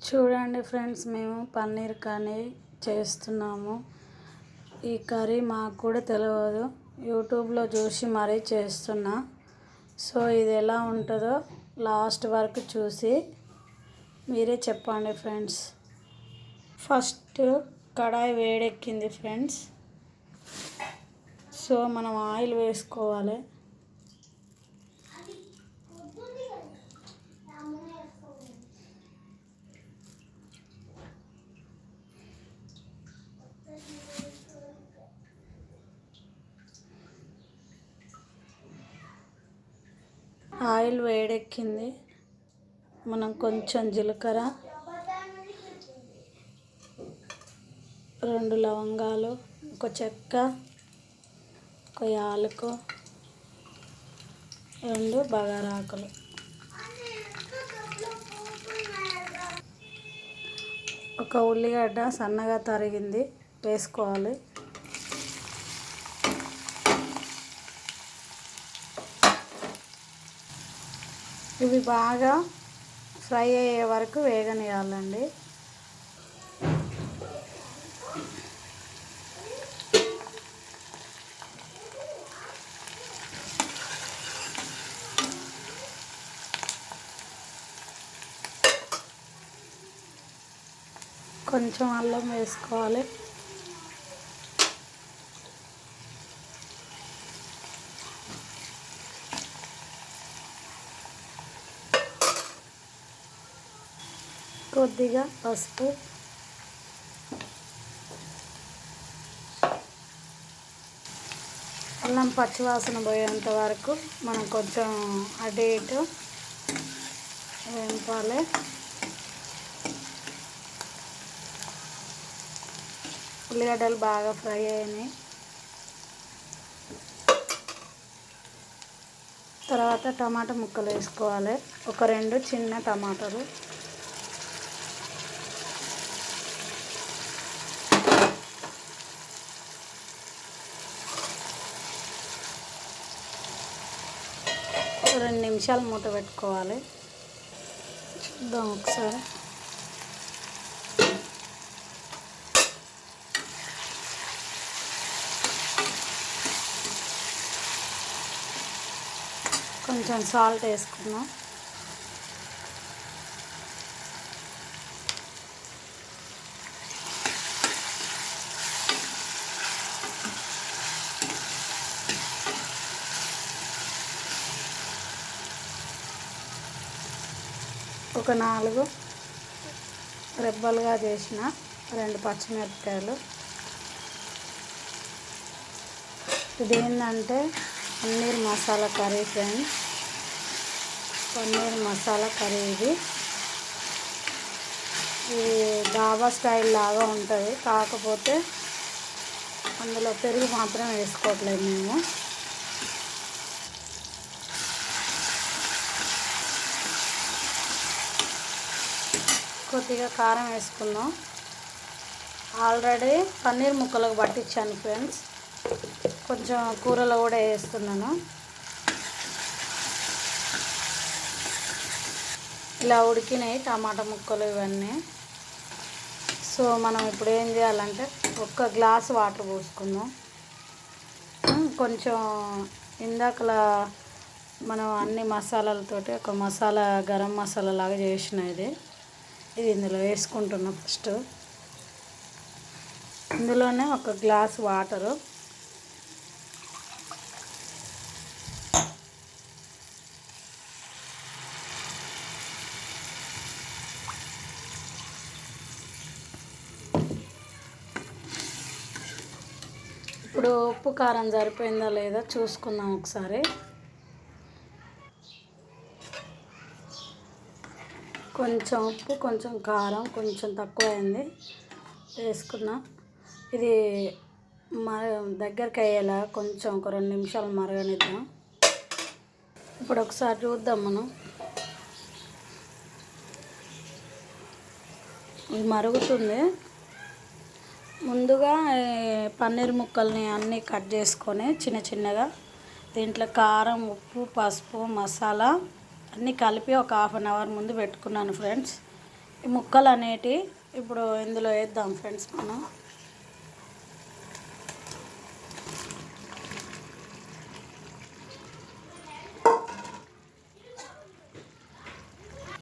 చూడండి ఫ్రెండ్స్, మేము పన్నీర్ కర్రీ చేస్తున్నాము. ఈ కర్రీ మాకు కూడా తెలియదు, యూట్యూబ్లో చూసి మరీ చేస్తున్నా. సో ఇది ఎలా ఉంటుందో లాస్ట్ వరకు చూసి మీరే చెప్పండి ఫ్రెండ్స్. ఫస్ట్ కడాయి వేడెక్కింది ఫ్రెండ్స్. సో మనం ఆయిల్ వేసుకోవాలి. ఆయిల్ వేడెక్కింది. మనం కొంచెం జీలకర్ర, 2 లవంగాలు, ఒక చెక్క, ఒక యాలకు, 2 బగారాకులు, ఒక ఉల్లిగడ్డ సన్నగా తరిగింది వేసుకోవాలి. ఇవి బాగా ఫ్రై అయ్యే వరకు వేగనియాలండి. కొంచెం అల్లం వేసుకోవాలి. కొద్దిగా పసుపు, అల్లం పచ్చివాసన పోయేంత వరకు మనం కొంచెం అటు ఇటు వేపాలి. ఉల్లిగడ్డలు బాగా ఫ్రై అయినాయి. తర్వాత టమాటా ముక్కలు వేసుకోవాలి. ఒక 2 చిన్న టమాటాలు, ఒక 2 నిమిషాలు మూత పెట్టుకోవాలి. చూద్దాం ఒకసారి. కొంచెం సాల్ట్ వేసుకున్నాం. ఒక 4 రెబ్బలుగా చేసిన 2 పచ్చిమిరపకాయలు. ఇది ఏంటంటే paneer masala curry friends. Paneer masala curry ఇది డాబా స్టైల్ లాగా ఉంటుంది. కాకపోతే అందులో పెరుగు మాత్రం వేసుకోవట్లేదు మేము. కొద్దిగా కారం వేసుకుందాం. ఆల్రెడీ పన్నీర్ ముక్కలకు పట్టించాను ఫ్రెండ్స్. కొంచెం కూరలో కూడా వేస్తున్నాను. ఇలా ఉడికినాయి టమాటా ముక్కలు ఇవన్నీ. సో మనం ఇప్పుడు ఏం చేయాలంటే 1 గ్లాస్ వాటర్ పోసుకుందాం. కొంచెం ఇందాకలా మనం అన్ని మసాలాలతోటి ఒక మసాలా గరం మసాలా లాగా చేసిన ఇది ఇందులో వేసుకుంటున్నాం. ఫస్ట్ ఇందులోనే 1 గ్లాస్ వాటరు, ఇప్పుడు ఉప్పు కారం సరిపోయిందా లేదా చూసుకుందాం ఒకసారి. కొంచెం ఉప్పు, కొంచెం కారం కొంచెం తక్కువ అయింది వేసుకున్నా. ఇది దగ్గరికి అయ్యేలా కొంచెం ఒక 2 నిమిషాలు మరగనిద్దాం. ఇప్పుడు ఒకసారి చూద్దాం మనం. ఇది మరుగుతుంది. ముందుగా పన్నీర్ ముక్కల్ని అన్నీ కట్ చేసుకొని చిన్న చిన్నగా దీంట్లో కారం, ఉప్పు, పసుపు, మసాలా అన్నీ కలిపి ఒక 1/2 అవర్ ముందు పెట్టుకున్నాను ఫ్రెండ్స్. ఈ ముక్కలు అనేటివి ఇప్పుడు ఇందులో వేద్దాం ఫ్రెండ్స్ మనం.